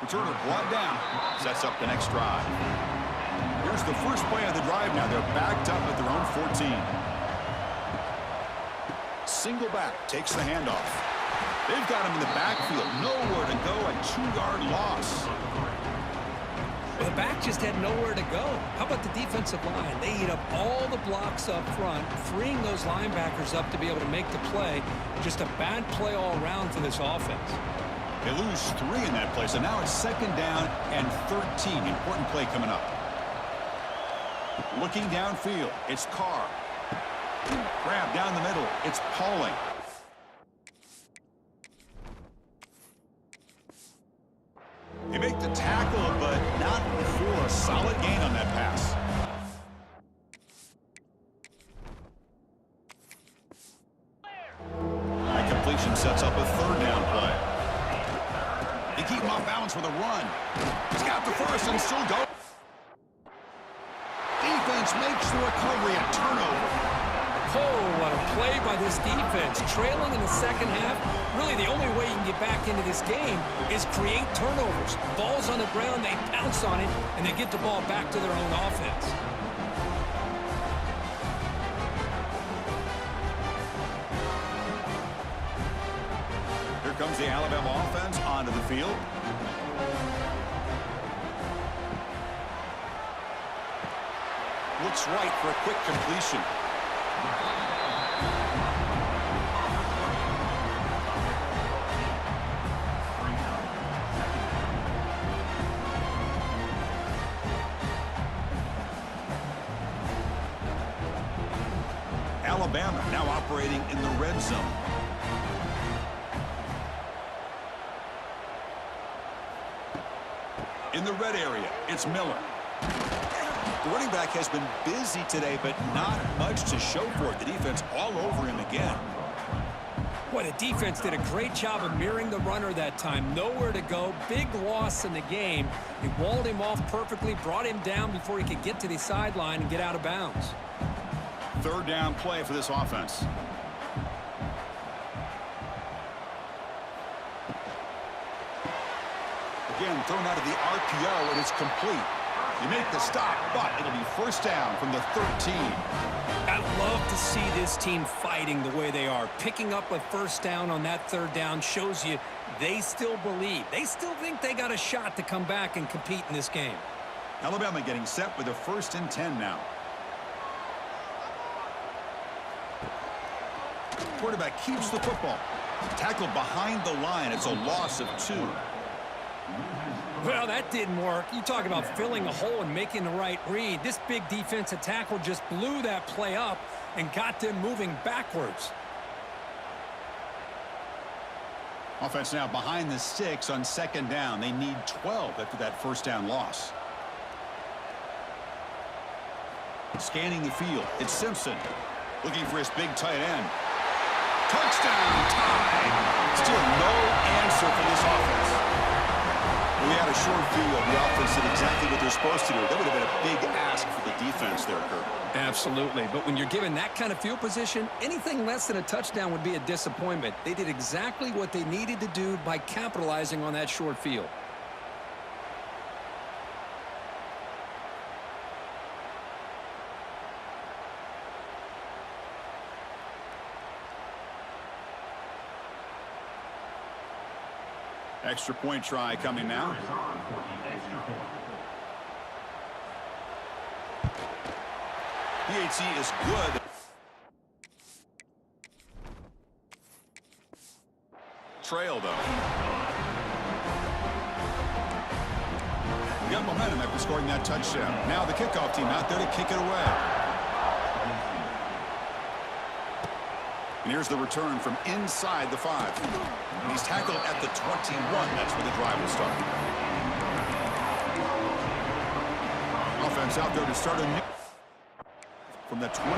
Returner brought down. Sets up the next drive. Here's the first play of the drive now. They're backed up at their own 14. Single back takes the handoff. They've got him in the backfield. Nowhere to go. A 2-yard loss. Well, the back just had nowhere to go. How about the defensive line? They eat up all the blocks up front, freeing those linebackers up to be able to make the play. Just a bad play all around for this offense. They lose 3 in that play, so now it's second down and 13. Important play coming up. Looking downfield, it's Carr. Grab down the middle, it's Pauling. They make the tackle, but not before a solid gain on that pass. That completion sets up a third down play. They keep him off balance with a run. He's got the first and still go. Defense makes the recovery, a turnover. Oh, what a play by this defense. Trailing in the second half, really the only way you can get back into this game is create turnovers. Ball's on the ground, they pounce on it, and they get the ball back to their own offense. Here comes the Alabama offense onto the field. Looks right for a quick completion. Alabama now operating in the red zone. In the red area, it's Miller. The running back has been busy today, but not much to show for it. The defense all over him again. Boy, the defense did a great job of mirroring the runner that time. Nowhere to go. Big loss in the game. He walled him off perfectly, brought him down before he could get to the sideline and get out of bounds. Third down play for this offense. Again, thrown out of the RPO, and it's complete. You make the stop, but it'll be first down from the 13. I love to see this team fighting the way they are. Picking up a first down on that third down shows you they still believe. They still think they got a shot to come back and compete in this game. Alabama getting set with a 1st and 10 now. Quarterback keeps the football. Tackled behind the line. It's a loss of 2. Well, that didn't work. You talk about filling a hole and making the right read. This big defensive tackle just blew that play up and got them moving backwards. Offense now behind the 6 on 2nd down. They need 12 after that first down loss. Scanning the field. It's Simpson looking for his big tight end. Touchdown, tie. Still no answer for this offense. We had a short field. The offense did exactly what they're supposed to do. That would have been a big ask for the defense there, Kirk. Absolutely. But when you're given that kind of field position, anything less than a touchdown would be a disappointment. They did exactly what they needed to do by capitalizing on that short field. Extra point try coming now. PAT is good. Trail, though. We got momentum after scoring that touchdown. Now the kickoff team out there to kick it away. And here's the return from inside the 5. And he's tackled at the 21. That's where the drive will start. Offense out there to start a new from the 21.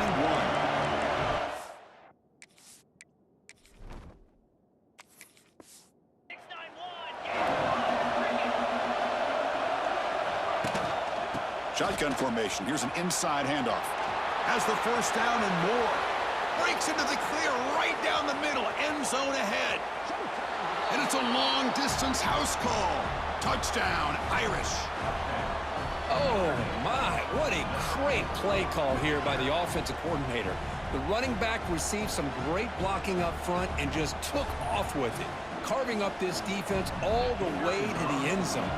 Shotgun formation. Here's an inside handoff. Has the first down and more. Breaks into the clear right down the middle. End zone ahead. And it's a long-distance house call. Touchdown, Irish. Oh, my. What a great play call here by the offensive coordinator. The running back received some great blocking up front and just took off with it, carving up this defense all the way to the end zone.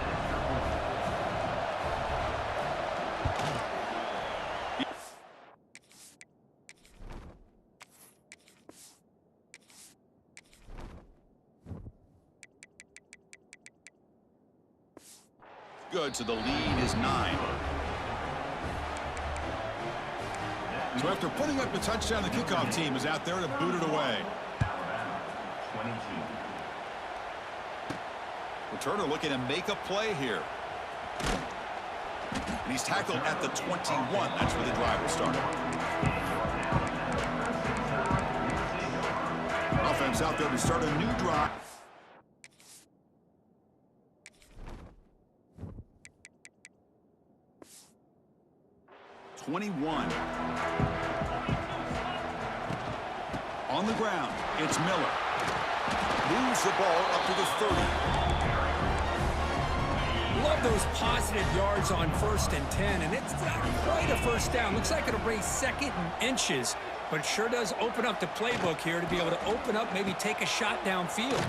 Good, so the lead is 9. So after putting up the touchdown, the kickoff team is out there to boot it away. Returner looking to make a play here. And he's tackled at the 21. That's where the drive will start. Offense out there to start a new drive. 21. On the ground, it's Miller. Moves the ball up to the 30. Love those positive yards on 1st and 10, and it's not quite a first down. Looks like it'll bring 2nd and inches, but it sure does open up the playbook here to be able to open up, maybe take a shot downfield.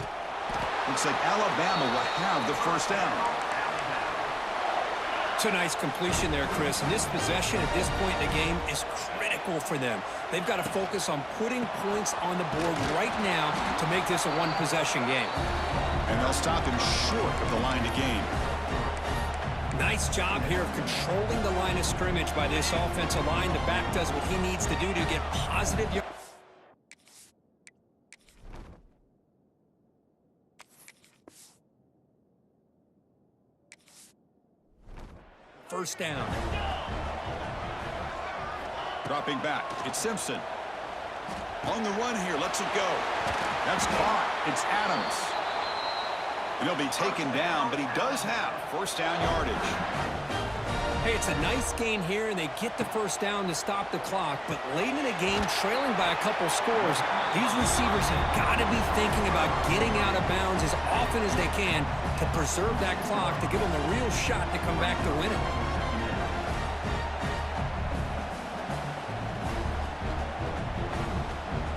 Looks like Alabama will have the first down. It's a nice completion there, Chris, and this possession at this point in the game is critical for them. They've got to focus on putting points on the board right now to make this a one-possession game. And they'll stop him short of the line to gain. Nice job here of controlling the line of scrimmage by this offensive line. The back does what he needs to do to get positive yards. First down. Dropping back, it's Simpson. On the run here, lets it go. That's caught. It's Adams. And he'll be taken down, but he does have first down yardage. Hey, it's a nice gain here, and they get the first down to stop the clock. But late in the game, trailing by a couple scores, these receivers have got to be thinking about getting out of bounds as often as they can to preserve that clock, to give them a real shot to come back to win it.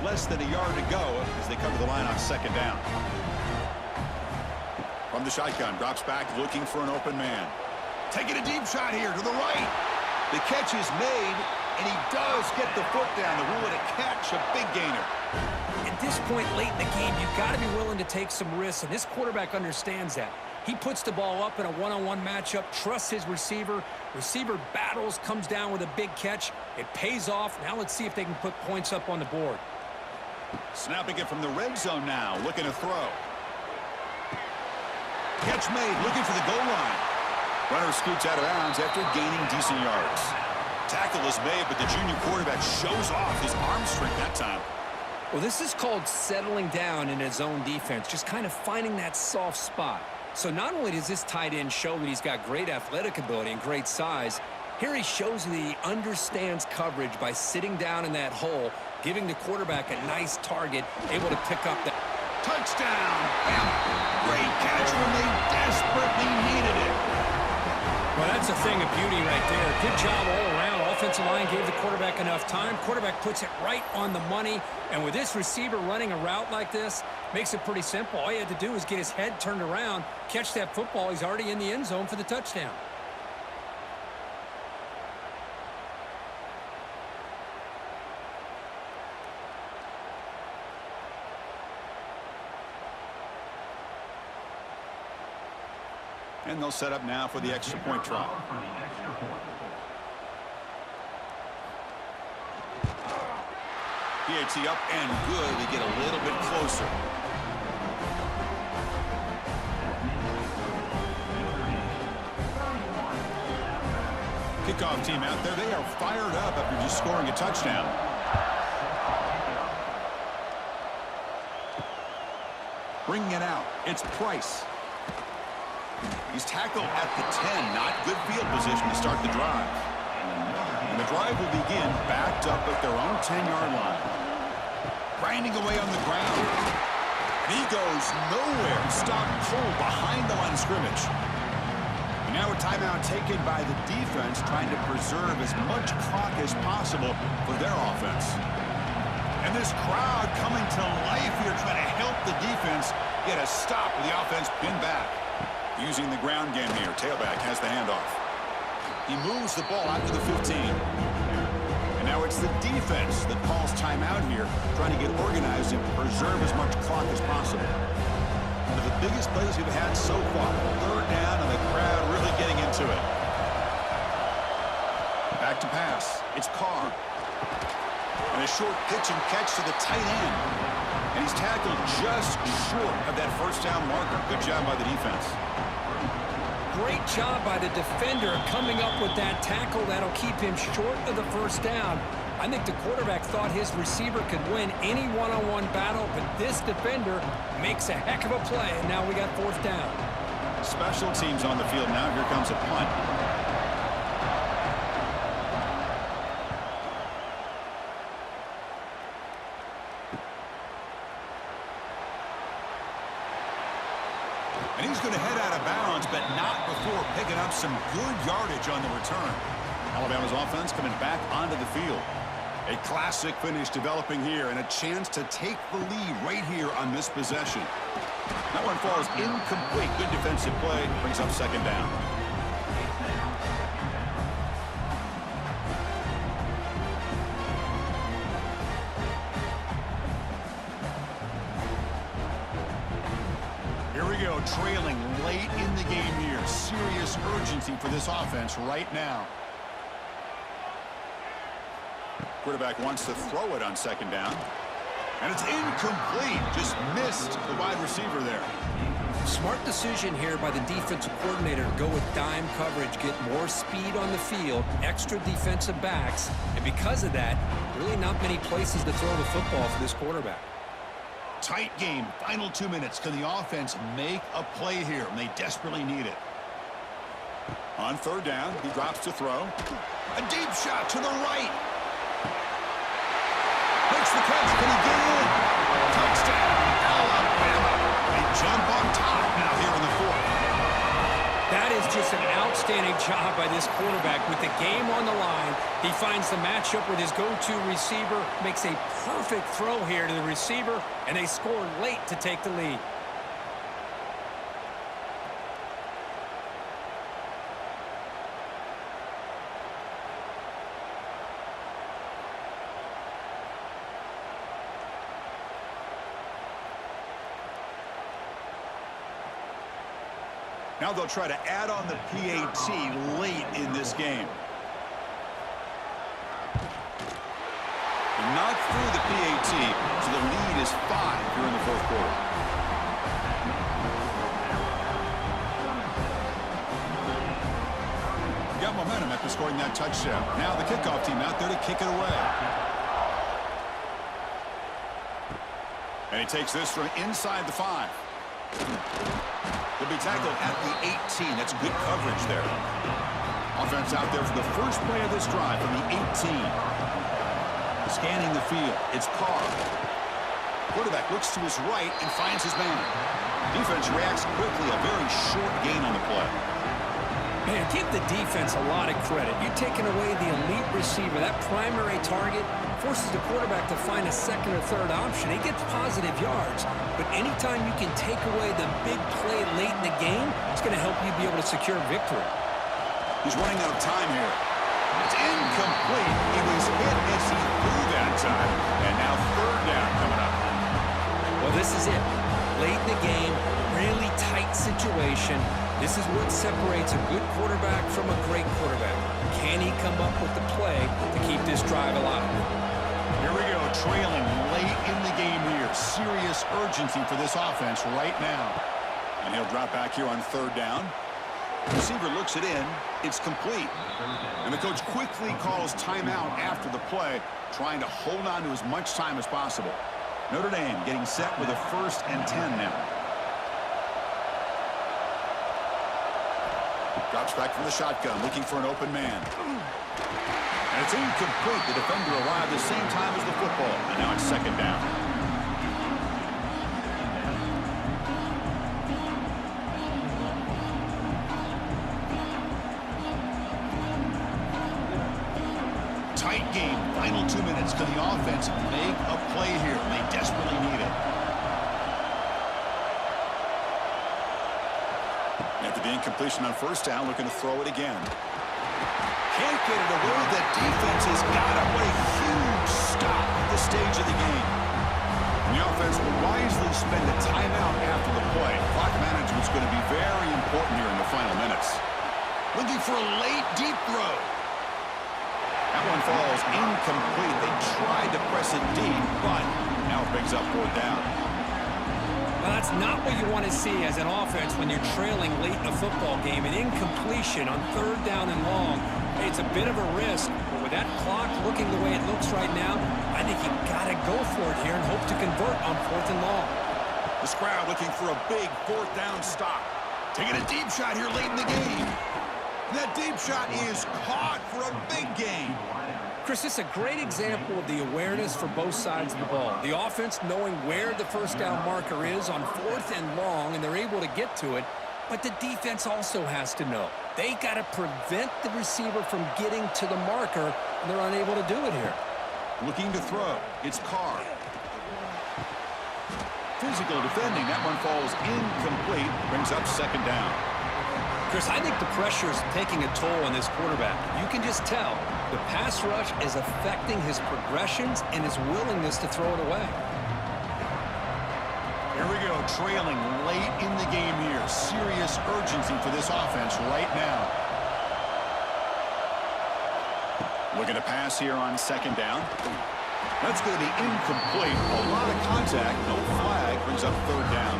Less than a yard to go as they come to the line on second down. From the shotgun, drops back looking for an open man. Taking a deep shot here to the right. The catch is made, And he does get the foot down to rule it a catch, a big gainer. At this point late in the game, you've got to be willing to take some risks, and this quarterback understands that. He puts the ball up in a one-on-one matchup, trusts his receiver. Receiver battles, comes down with a big catch. It pays off. Now let's see if they can put points up on the board. Snapping it from the red zone now, looking to throw. Catch made, looking for the goal line. Runner scoots out of bounds after gaining decent yards. Tackle is made, but the junior quarterback shows off his arm strength that time. Well, this is called settling down in his own defense, just kind of finding that soft spot. So not only does this tight end show that he's got great athletic ability and great size, here he shows that he understands coverage by sitting down in that hole, giving the quarterback a nice target, able to pick up that. Touchdown! Bama! Great catch when they desperately needed it. Well, that's a thing of beauty right there. Good job all around. Offensive line gave the quarterback enough time. Quarterback puts it right on the money. And with this receiver running a route like this, makes it pretty simple. All you had to do is get his head turned around, catch that football. He's already in the end zone for the touchdown. And they'll set up now for the extra point try. PAT up and good to get a little bit closer. Kickoff team out there. They are fired up after just scoring a touchdown. Bringing it out. It's Price. He's tackled at the 10. Not good field position to start the drive. And the drive will begin backed up at their own 10-yard line. Grinding away on the ground. And he goes nowhere. Stop cold behind the line of scrimmage. And now a timeout taken by the defense, trying to preserve as much clock as possible for their offense. And this crowd coming to life here, trying to help the defense get a stop with the offense pinned back. Using the ground game here. Tailback has the handoff. He moves the ball out to the 15. And now it's the defense that calls timeout here, trying to get organized and preserve as much clock as possible. One of the biggest plays we've had so far. Third down and the crowd really getting into it. Back to pass. It's Carr. And a short pitch and catch to the tight end. And he's tackled just short of that first down marker. Good job by the defense. Great job by the defender coming up with that tackle that'll keep him short of the first down. I think the quarterback thought his receiver could win any one-on-one battle, but this defender makes a heck of a play, and now we got fourth down. Special teams on the field now. Here comes a punt. And he's going to head out of bounds, but not before picking up some good yardage on the return. Alabama's offense coming back onto the field. A classic finish developing here, and a chance to take the lead right here on this possession. That one falls incomplete. Good defensive play. Brings up second down. Here we go, trailing late in the game here. Serious urgency for this offense right now. Quarterback wants to throw it on second down. And it's incomplete. Just missed the wide receiver there. Smart decision here by the defensive coordinator to go with dime coverage, get more speed on the field, extra defensive backs, and because of that, really not many places to throw the football for this quarterback. Tight game, final 2 minutes. Can the offense make a play here? And they desperately need it. On third down, he drops to throw. A deep shot to the right. Makes the catch. Can he get in? Touchdown, Alabama. They jump on top now here in the fourth. That is just an outstanding job by this quarterback. With the game on the line, he finds the matchup with his go-to receiver, makes a perfect throw here to the receiver, and they score late to take the lead. Now they'll try to add on the PAT late in this game. Not through the PAT, so the lead is 5 here in the fourth quarter. Got momentum after scoring that touchdown. Now the kickoff team out there to kick it away. And he takes this from inside the 5. He'll be tackled at the 18. That's good coverage there. Offense out there for the first play of this drive from the 18. Scanning the field. It's Carr. Quarterback looks to his right and finds his man. Defense reacts quickly. A very short gain on the play. Man, give the defense a lot of credit. You're taking away the elite receiver. That primary target forces the quarterback to find a second or third option. He gets positive yards. But anytime you can take away the big play late in the game, it's going to help you be able to secure victory. He's running out of time here. It's incomplete. He was hit as he threw that time. And now third down coming up. Well, this is it. Late in the game, really tight situation. This is what separates a good quarterback from a great quarterback. Can he come up with the play to keep this drive alive? Here we go, trailing late in the game here. Serious urgency for this offense right now. And he'll drop back here on third down. Receiver looks it in. It's complete. And the coach quickly calls timeout after the play, trying to hold on to as much time as possible. Notre Dame getting set with a 1st and 10 now. Drops back from the shotgun, looking for an open man. And it's incomplete. The defender arrived the same time as the football. And now it's second down. Tight game. Final 2 minutes. Can the offense make a play here? They desperately need it. After the incompletion on first down, looking to throw it again. Can't get it away. The defense has got it. What a huge stop at this stage of the game. And the offense will wisely spend a timeout after the play. Clock management's going to be very important here in the final minutes. Looking for a late deep throw. That one falls incomplete. They tried to press it deep, but now it brings up fourth down. Well, that's not what you want to see as an offense when you're trailing late in a football game. An incompletion on third down and long. It's a bit of a risk, but with that clock looking the way it looks right now, I think you've got to go for it here and hope to convert on fourth and long. The crowd looking for a big fourth down stop. Taking a deep shot here late in the game. That deep shot is caught for a big gain. Chris, this is a great example of the awareness for both sides of the ball. The offense knowing where the first down marker is on fourth and long, and they're able to get to it. But the defense also has to know. They got to prevent the receiver from getting to the marker, and they're unable to do it here. Looking to throw. It's Carr. Physical defending. That one falls incomplete. Brings up second down. Chris, I think the pressure is taking a toll on this quarterback. You can just tell the pass rush is affecting his progressions and his willingness to throw it away. Here we go, trailing late in the game here. Serious urgency for this offense right now. Looking to pass here on second down. That's going to be incomplete. A lot of contact, no flag, brings up third down.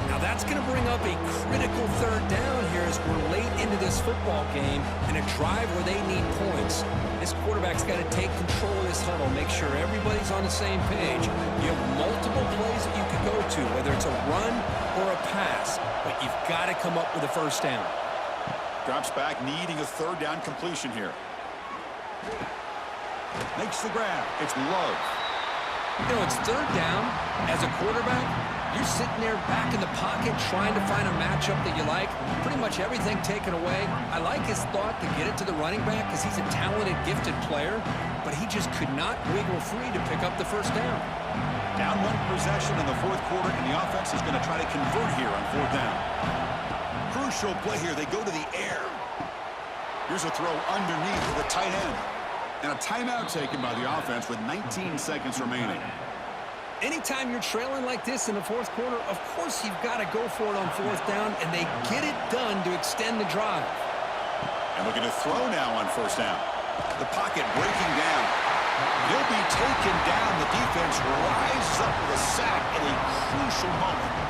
Now that's going to bring up a critical third down here as we're late into this football game in a drive where they need points. This quarterback's got to take control of this huddle, make sure everybody's on the same page. You have multiple plays that you could go to, whether it's a run or a pass, but you've got to come up with a first down. Drops back, needing a third down completion here. Makes the grab. It's Love. You know, it's third down. As a quarterback, you're sitting there back in the pocket trying to find a matchup that you like. Pretty much everything taken away. I like his thought to get it to the running back because he's a talented, gifted player, but he just could not wiggle free to pick up the first down. Down one possession in the fourth quarter, and the offense is going to try to convert here on fourth down. Crucial play here. They go to the air. Here's a throw underneath the tight end. And a timeout taken by the offense with 19 seconds remaining. Anytime you're trailing like this in the fourth quarter, of course you've got to go for it on fourth down, and they get it done to extend the drive. And looking to throw now on first down. The pocket breaking down. He'll be taken down. The defense rises up with a sack at a crucial moment.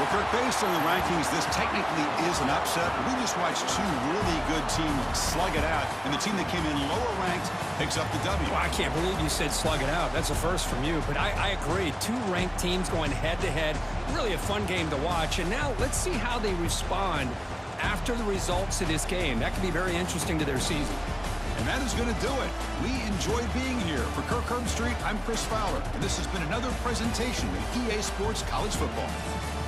Well, Kirk, based on the rankings, this technically is an upset. We just watched two really good teams slug it out, and the team that came in lower ranked picks up the W. Well, I can't believe you said slug it out. That's a first from you, but I agree. Two ranked teams going head-to-head. Really a fun game to watch, and now let's see how they respond after the results of this game. That could be very interesting to their season. And that is going to do it. We enjoyed being here. For Kirk Herbstreit, I'm Chris Fowler, and this has been another presentation of EA Sports College Football.